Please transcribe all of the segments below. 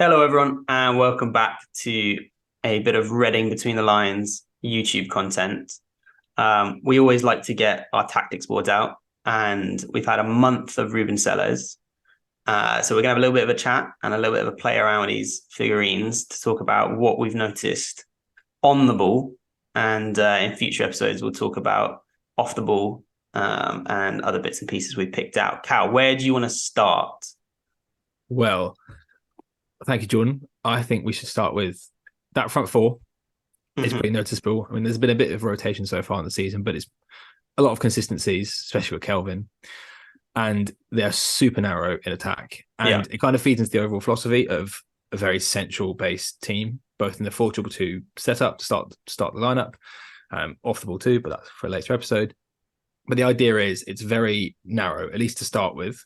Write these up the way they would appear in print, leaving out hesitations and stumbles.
Hello, everyone, and welcome back to a bit of Reading Between the Lines YouTube content. We always like to get our tactics boards out, and we've had a month of Rubén Sellés. So we're going to have a little bit of a chat and a little bit of a play around with these figurines to talk about what we've noticed on the ball. And in future episodes, we'll talk about off the ball and other bits and pieces we've picked out. Cal, where do you want to start? Well, thank you, Jordan. I think we should start with that front four. It's pretty noticeable. I mean, there's been a bit of rotation so far in the season, but it's a lot of consistencies, especially with Kelvin. And they're super narrow in attack. And it kind of feeds into the overall philosophy of a very central based team, both in the 4-2-2 setup to start the lineup, off the ball too, but that's for a later episode. But the idea is it's very narrow, at least to start with.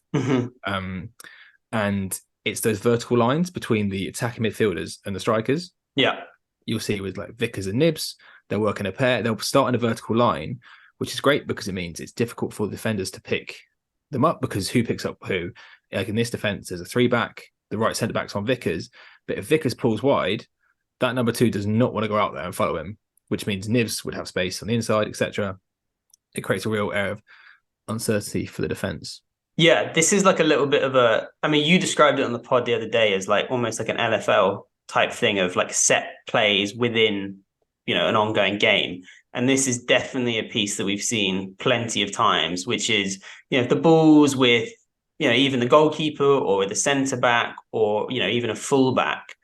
And it's those vertical lines between the attacking midfielders and the strikers. Yeah. You'll see with like Vickers and Nibs, they'll work in a pair. They'll start in a vertical line, which is great because it means it's difficult for the defenders to pick them up because who picks up who? Like in this defense, there's a 3-back, the right centre back's on Vickers. But if Vickers pulls wide, that number 2 does not want to go out there and follow him, which means Nibs would have space on the inside, etc. It creates a real air of uncertainty for the defense. Yeah, this is like a little bit of you described it on the pod the other day as like almost like an LFL type thing of like set plays within, an ongoing game. And this is definitely a piece that we've seen plenty of times, which is, if the ball's with, even the goalkeeper or with the centre back or, even a full back,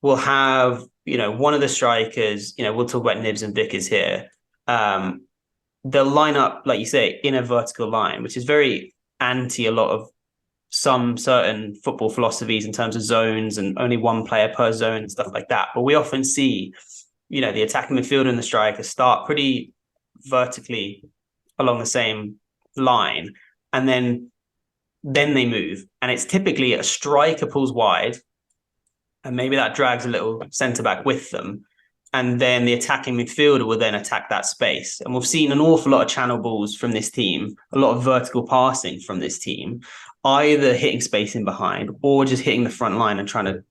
we'll have, one of the strikers, we'll talk about Nibs and Vickers here. They'll line up, like you say, in a vertical line, which is very anti a lot of some certain football philosophies in terms of zones and only one player per zone and stuff like that. But we often see, the attacking midfielder and the striker start pretty vertically along the same line, and then they move. And it's typically a striker pulls wide, and maybe that drags a little centre back with them. And then the attacking midfielder will then attack that space. And we've seen an awful lot of channel balls from this team, a lot of vertical passing from this team, either hitting space in behind or just hitting the front line and trying to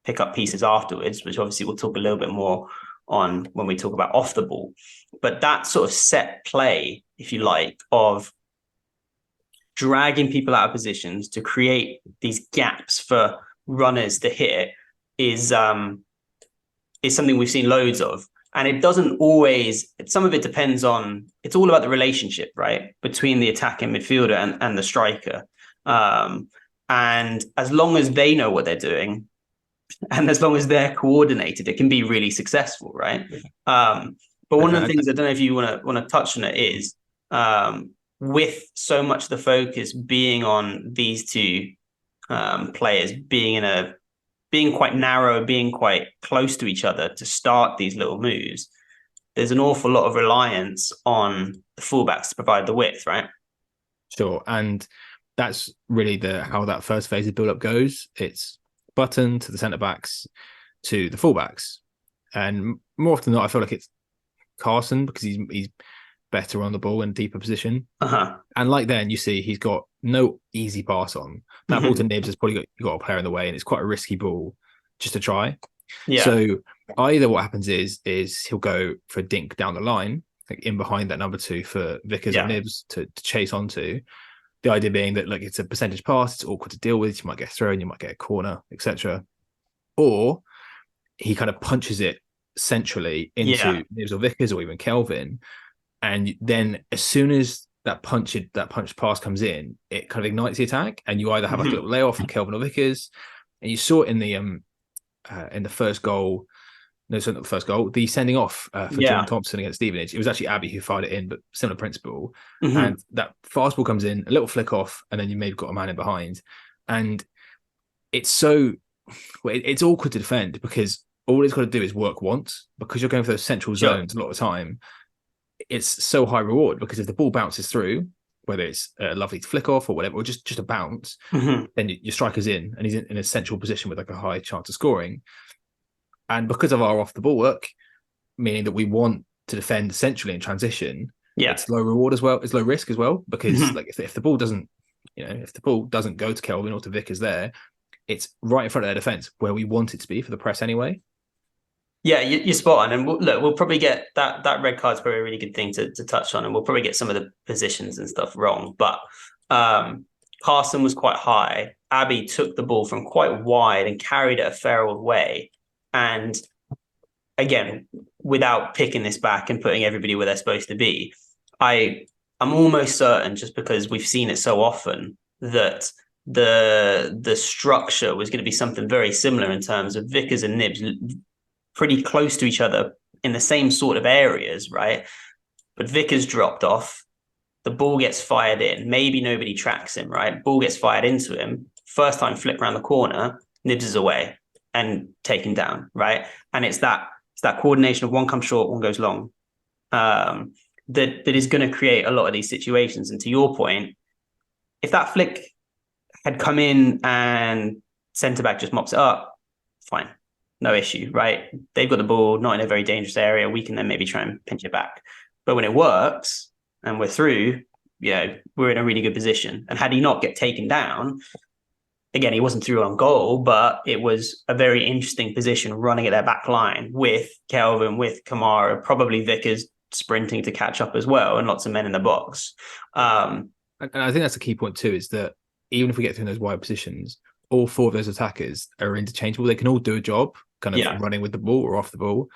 pick up pieces afterwards, which obviously we'll talk a little bit more on when we talk about off the ball. But that sort of set play, if you like, of dragging people out of positions to create these gaps for runners to hit is something we've seen loads of. And it doesn't always, some of it depends on, it's all about the relationship, right? Between the attacking midfielder and the striker. And as long as they know what they're doing, and as long as they're coordinated, it can be really successful, right? But one of the things, I don't know if you want to touch on it, is with so much of the focus being on these two players being quite narrow, being quite close to each other to start these little moves, there's an awful lot of reliance on the fullbacks to provide the width, right? Sure. And that's really how that first phase of build-up goes. It's Button to the centre-backs to the fullbacks. And more often than not, I feel like it's Carson because he's better on the ball in a deeper position. And like then you see he's got no easy pass on. That ball to Nibs has probably got a player in the way, and it's quite a risky ball just to try. Yeah. So either what happens is he'll go for a dink down the line, like in behind that number 2 for Vickers and Nibs to chase onto. The idea being that like it's a percentage pass, it's awkward to deal with. You might get thrown, you might get a corner, etc. Or he kind of punches it centrally into Nibs or Vickers or even Kelvin. And then as soon as that punch pass comes in, it kind of ignites the attack, and you either have like a little layoff from Kelvin or Vickers. And you saw it in the first goal. No, so not the first goal. The sending off for John Thompson against Stevenage. It was actually Abbey who fired it in, but similar principle. And that fastball comes in, a little flick off, and then you maybe got a man in behind. And it's it's awkward to defend because all it's got to do is work once, because you're going for those central zones a lot of the time. It's so high reward because if the ball bounces through, whether it's a lovely flick off or whatever, or just a bounce, then your striker's in and he's in a central position with like a high chance of scoring. And because of our off the ball work, meaning that we want to defend centrally in transition, it's low reward as well. It's low risk as well, because like if the ball doesn't, if the ball doesn't go to Kelvin or to Vickers there, it's right in front of their defense where we want it to be for the press anyway. Yeah, you're spot on. And we'll probably get that red card's probably a really good thing to touch on. And we'll probably get some of the positions and stuff wrong. But Carson was quite high. Abbey took the ball from quite wide and carried it a fair old way. And again, without picking this back and putting everybody where they're supposed to be, I'm almost certain, just because we've seen it so often, that the structure was going to be something very similar in terms of Vickers and Nibs pretty close to each other in the same sort of areas, right? But Vickers dropped off. The ball gets fired in. Maybe nobody tracks him, right? Ball gets fired into him. First time flip around the corner, Nibs is away and taken down, right? And it's that coordination of one comes short, one goes long, that is going to create a lot of these situations. And to your point, if that flick had come in and centre back just mops it up, fine, no issue, right? They've got the ball, not in a very dangerous area. We can then maybe try and pinch it back. But when it works and we're through, we're in a really good position. And had he not get taken down, again, he wasn't through on goal, but it was a very interesting position running at their back line with Kelvin, with Kamara, probably Vickers sprinting to catch up as well, and lots of men in the box. And I think that's a key point too, is that even if we get through those wide positions, all four of those attackers are interchangeable. They can all do a job, kind of running with the ball or off the ball.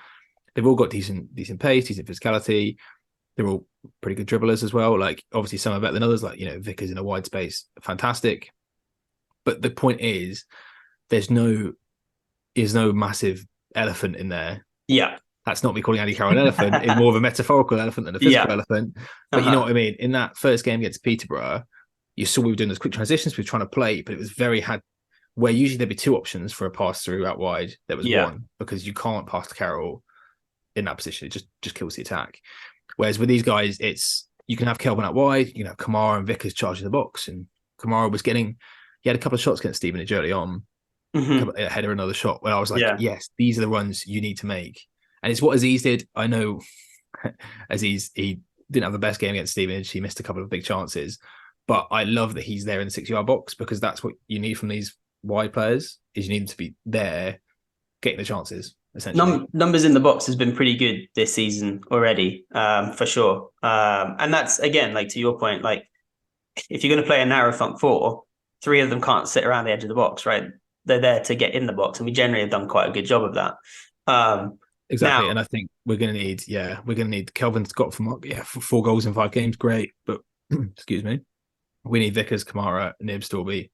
They've all got decent pace, decent physicality. They're all pretty good dribblers as well. Like, obviously some are better than others, like, Vickers in a wide space, fantastic. But the point is, there's no massive elephant in there. Yeah. That's not me calling Andy Carroll an elephant. It's more of a metaphorical elephant than a physical elephant. But you know what I mean? In that first game against Peterborough, you saw we were doing those quick transitions. We were trying to play, but it was where usually there'd be two options for a pass through out wide. There was one, because you can't pass to Carroll in that position. It just kills the attack. Whereas with these guys, you can have Kelvin out wide, you can have Kamara and Vickers charging the box. And Kamara he had a couple of shots against Stevenage early on, a header, another shot, where I was like, yes, these are the runs you need to make. And it's what Aziz did. I know Aziz, he didn't have the best game against Stevenage. He missed a couple of big chances. But I love that he's there in the 6-yard box, because that's what you need from these wide players, is you need them to be there getting the chances, essentially. Numbers in the box has been pretty good this season already, for sure. And that's, again, like to your point, like if you're going to play a narrow front four, 3 of them can't sit around the edge of the box, right? They're there to get in the box, and we generally have done quite a good job of that. Exactly, and I think we're going to need Kelvin's got for 4 goals in 5 games, great, but excuse me, we need Vickers, Kamara, Nibs to all be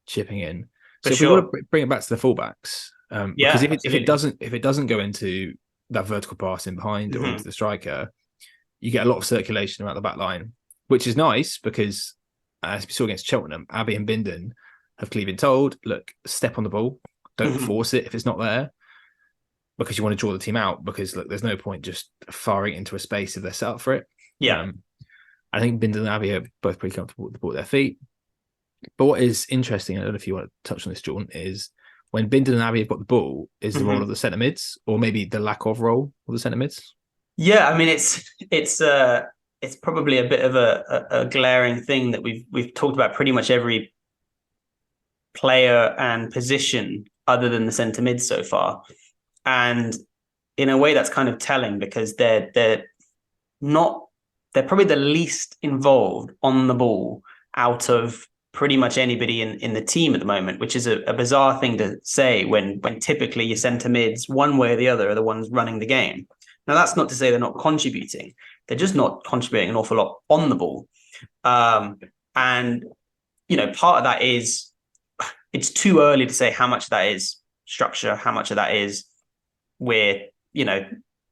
chipping in. So if we want to bring it back to the fullbacks, because if it doesn't go into that vertical pass in behind or into the striker, you get a lot of circulation around the back line, which is nice because, as we saw against Cheltenham, Abbey and Bindon have clearly been told, look, step on the ball, don't force it if it's not there, because you want to draw the team out, because look, there's no point just firing into a space if they're set up for it. I think Bindon and Abbey are both pretty comfortable with the ball at their feet. But what is interesting, I don't know if you want to touch on this, Jordan, is when Bindon and Abbey have got the ball, is the role of the centre mids, or maybe the lack of role of the centre mids? Yeah, I mean, it's probably a bit of a glaring thing that we've talked about pretty much every player and position other than the centre mid so far. And in a way that's kind of telling, because they're probably the least involved on the ball out of pretty much anybody in the team at the moment, which is a bizarre thing to say when typically your centre mids, one way or the other, are the ones running the game. Now, that's not to say they're not contributing. They're just not contributing an awful lot on the ball. And, part of that is it's too early to say how much of that is structure, how much of that is we're,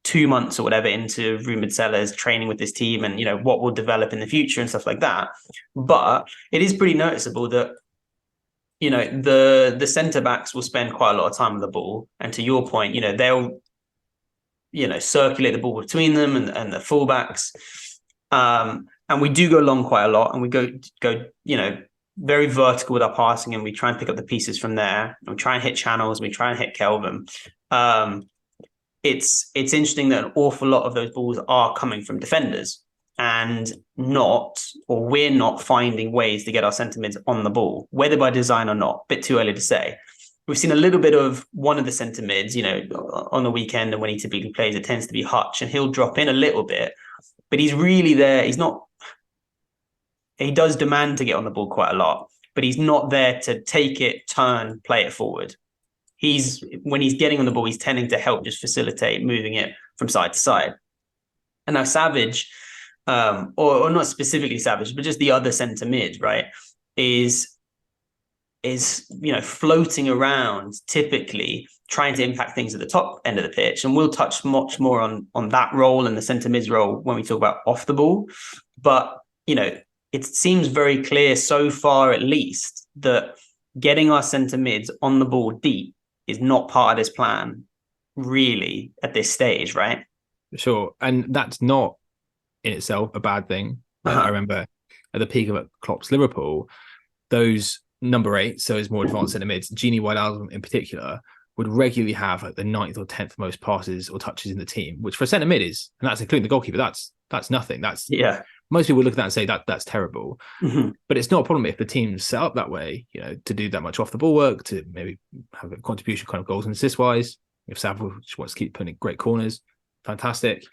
2 months or whatever into Rubén Sellés training with this team and, what will develop in the future and stuff like that. But it is pretty noticeable that, the centre backs will spend quite a lot of time on the ball. And to your point, they'll, circulate the ball between them and the fullbacks. And we do go long quite a lot, and we go, very vertical with our passing, and we try and pick up the pieces from there. And we try and hit channels, and we try and hit Kelvin. It's interesting that an awful lot of those balls are coming from defenders. and we're not finding ways to get our centre mids on the ball, whether by design or not. Bit too early to say. We've seen a little bit of one of the centre mids, on the weekend, and when he typically plays, it tends to be Hutch, and he'll drop in a little bit, but he's really there. He does demand to get on the ball quite a lot, but he's not there to take it, turn, play it forward. When he's getting on the ball, he's tending to help just facilitate moving it from side to side. And now Savage, or not specifically Savage, but just the other centre mid, right, is floating around, typically trying to impact things at the top end of the pitch. And we'll touch much more on that role and the centre mid's role when we talk about off the ball. But it seems very clear so far, at least, that getting our centre mids on the ball deep is not part of this plan, really, at this stage, right? Sure. And that's not in itself a bad thing. I remember at the peak of Klopp's Liverpool, those number 8, so his more advanced centre mids, Gini Wijnaldum in particular, would regularly have like the 9th or 10th most passes or touches in the team, which for a centre mid is, and that's including the goalkeeper, that's nothing. Most people look at that and say that's terrible. Mm-hmm. But it's not a problem if the team's set up that way, to do that much off the ball work, to maybe have a contribution kind of goals and assist wise. If Savage wants to keep putting in great corners, fantastic.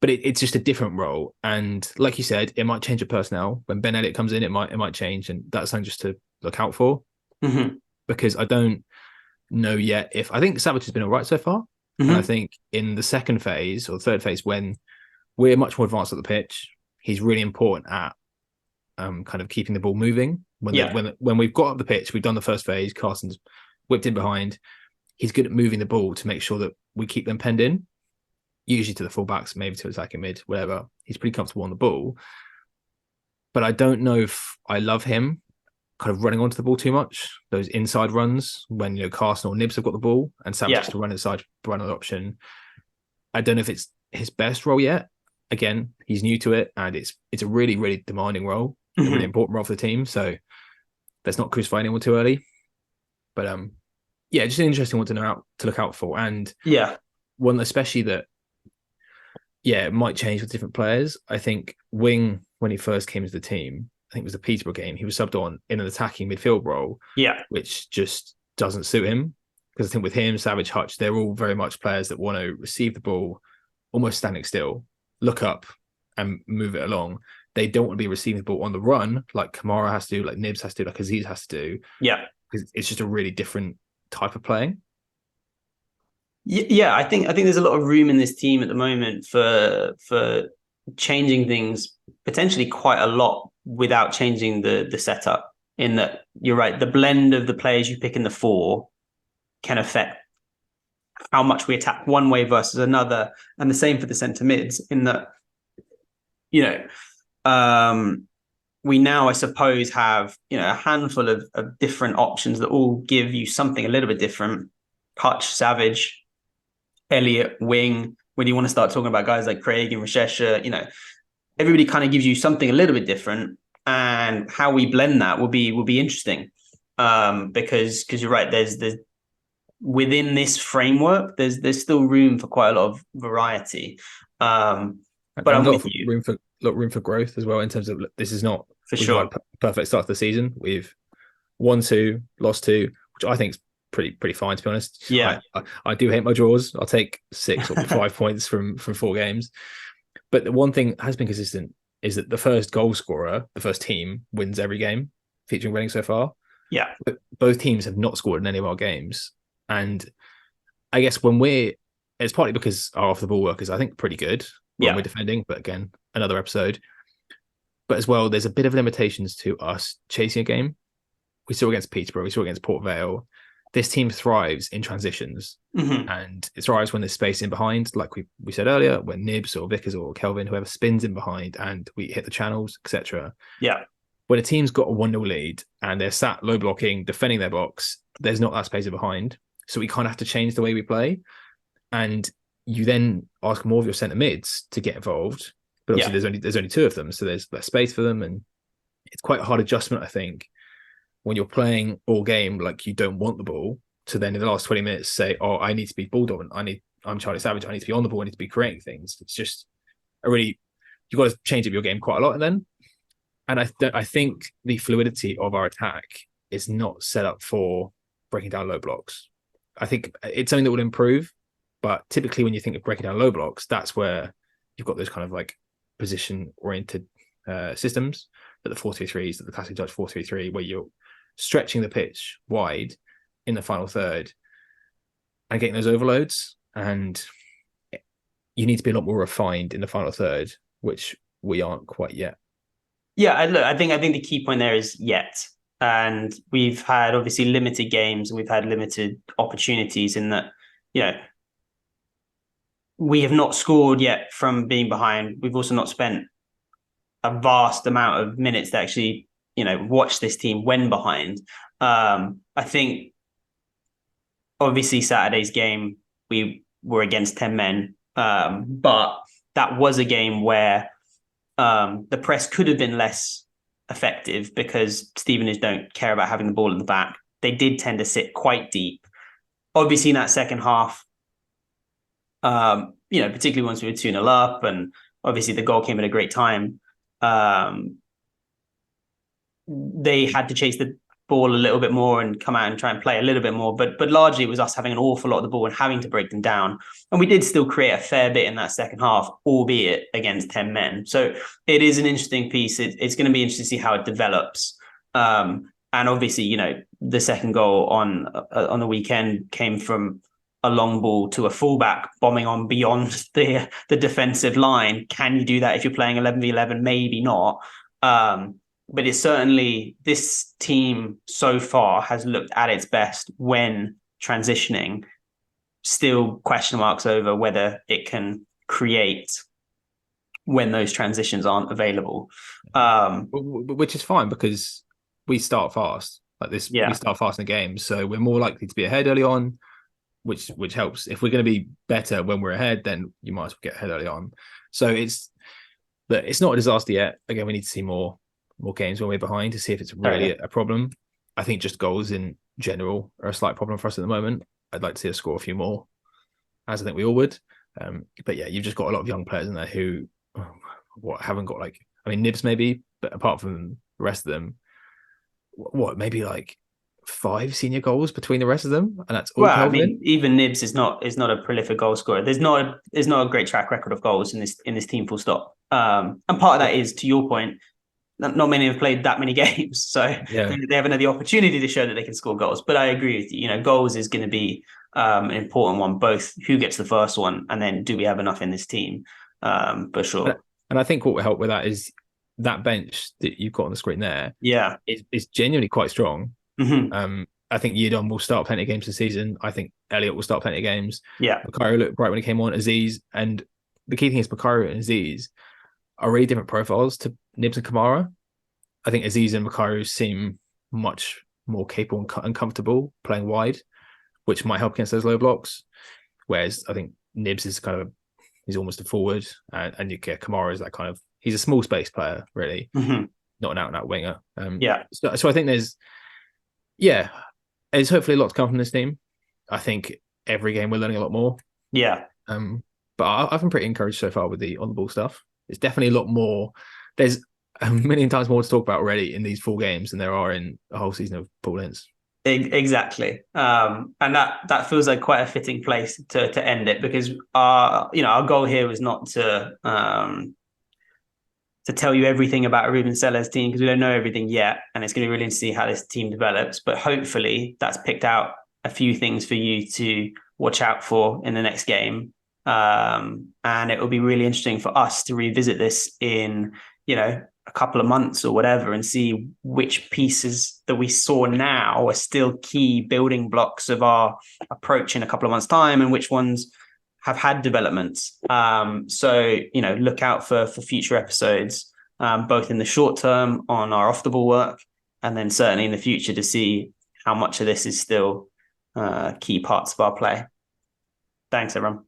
But it's just a different role. And like you said, it might change your personnel. When Ben Elliott comes in, it might change. And that's something just to look out for. Mm-hmm. Because I don't know yet I think Savage has been all right so far. Mm-hmm. And I think in the second phase or third phase, when we're much more advanced at the pitch, he's really important at kind of keeping the ball moving. When we've got up the pitch, we've done the first phase, Carson's whipped in behind. He's good at moving the ball to make sure that we keep them penned in, usually to the fullbacks, maybe to attacking mid, whatever. He's pretty comfortable on the ball. But I don't know if I love him kind of running onto the ball too much. Those inside runs when Carson or Nibs have got the ball and Savage has to run inside, run an option. I don't know if it's his best role yet. Again, he's new to it, and it's a really, really demanding role, a really important role for the team. So let's not crucify anyone too early. But just an interesting one to look out for, and one especially that it might change with different players. I think Wing, when he first came into the team, I think it was the Peterborough game, he was subbed on in an attacking midfield role, which just doesn't suit him. Because I think with him, Savage, Hutch, they're all very much players that want to receive the ball almost standing still, look up and move it along. They don't want to be receiving the ball on the run like Kamara has to do, like Nibs has to do, like Aziz has to do. Yeah. Because it's just a really different type of playing. Yeah, I think there's a lot of room in this team at the moment for changing things potentially quite a lot without changing the setup. In that, you're right, the blend of the players you pick in the 4 can affect how much we attack one way versus another, and the same for the centre mids. In that, we now, I suppose, have a handful of different options that all give you something a little bit different. Hutch, Savage, Elliott, Wing. When you want to start talking about guys like Craig and Rashesha, everybody kind of gives you something a little bit different, and how we blend that will be interesting. Because you're right, there's within this framework, there's still room for quite a lot of variety. But I'm with you. Room for growth as well, in terms of, this is not for sure perfect start to the season. We've won 2, lost 2, which I think is pretty fine, to be honest. Yeah, I do hate my draws. I'll take 6 or 5 points from 4 games. But the one thing that has been consistent is that the first goal scorer, the first team, wins every game, featuring Reading so far. Yeah, but both teams have not scored in any of our games, and I guess it's partly because our off the ball work is, I think, pretty good when we're defending. But again, another episode. But as well, there's a bit of limitations to us chasing a game. We saw against Peterborough, we saw against Port Vale. This team thrives in transitions, and it thrives when there's space in behind, like we said earlier, when Nibs or Vickers or Kelvin, whoever, spins in behind and we hit the channels, etc. Yeah. When a team's got a 1-0 lead and they're sat low blocking, defending their box, there's not that space in behind. So we kind of have to change the way we play. And you then ask more of your centre mids to get involved. But obviously there's only 2 of them, so there's less space for them. And it's quite a hard adjustment, I think, when you're playing all game like you don't want the ball, to then in the last 20 minutes say, oh, I need to be ball dominant. I'm Charlie Savage. I need to be on the ball. I need to be creating things. It's just a really you've got to change up your game quite a lot then. And I think the fluidity of our attack is not set up for breaking down low blocks. I think it's something that will improve, but typically when you think of breaking down low blocks, that's where you've got those kind of like position-oriented systems, that the 4-3-3s, that the classic Dutch 4-3-3, where you're stretching the pitch wide in the final third and getting those overloads. And you need to be a lot more refined in the final third, which we aren't quite yet. Yeah, I think the key point there is yet. And we've had obviously limited games and we've had limited opportunities in that, we have not scored yet from being behind. We've also not spent a vast amount of minutes to actually, watch this team when behind. I think obviously Saturday's game, we were against 10 men, but that was a game where the press could have been less effective because Stevenage don't care about having the ball in the back. They did tend to sit quite deep. Obviously, in that second half, particularly once we were 2-0 up, and obviously the goal came at a great time. They had to chase the ball a little bit more and come out and try and play a little bit more. But largely it was us having an awful lot of the ball and having to break them down. And we did still create a fair bit in that second half, albeit against 10 men. So it is an interesting piece. It's going to be interesting to see how it develops. And obviously, the second goal on the weekend came from a long ball to a fullback bombing on beyond the defensive line. Can you do that if you're playing 11v11? Maybe not. But it's certainly, this team so far has looked at its best when transitioning. Still question marks over whether it can create when those transitions aren't available. Which is fine because we start fast. Like this, we start fast in the game. So we're more likely to be ahead early on, which helps. If we're going to be better when we're ahead, then you might as well get ahead early on. So it's not a disaster yet. Again, we need to see more games when we're behind to see if it's really a problem. I think just goals in general are a slight problem for us at the moment. I'd like to see us score a few more, as I think we all would. But yeah, you've just got a lot of young players in there who haven't got Nibs maybe, but apart from the rest of them, maybe like 5 senior goals between the rest of them, and that's all. Well, I mean, even Nibs is not a prolific goal scorer. There's not a great track record of goals in this team, full stop. And part of that is, to your point, not many have played that many games, so they haven't had the opportunity to show that they can score goals. But I agree with you. Goals is going to be an important one, both who gets the first one and then do we have enough in this team, for sure. And I think what will help with that is that bench that you've got on the screen there. Yeah, is genuinely quite strong. Mm-hmm. I think Yidon will start plenty of games this season. I think Elliot will start plenty of games. Yeah, Bakayoko looked bright when he came on. Aziz, and the key thing is Bakayoko and Aziz are really different profiles to Nibs and Kamara. I think Aziz and Bakayoko seem much more capable and comfortable playing wide, which might help against those low blocks. Whereas I think Nibs is he's almost a forward, and Kamara is that kind of, he's a small space player really, not an out and out winger. So I think there's hopefully a lot to come from this team. I think every game we're learning a lot more. Yeah. But I've been pretty encouraged so far with the on the ball stuff. It's definitely a lot more. There's a million times more to talk about already in these 4 games than there are in a whole season of Paul Ince. Exactly. And that feels like quite a fitting place to end it, because our goal here was not to tell you everything about a Rubén Sellés team, because we don't know everything yet, and it's going to be really interesting to see how this team develops. But hopefully that's picked out a few things for you to watch out for in the next game. And it will be really interesting for us to revisit this in, a couple of months or whatever, and see which pieces that we saw now are still key building blocks of our approach in a couple of months' time, and which ones have had developments. So, look out for future episodes, both in the short term on our off the ball work, and then certainly in the future to see how much of this is still key parts of our play. Thanks, everyone.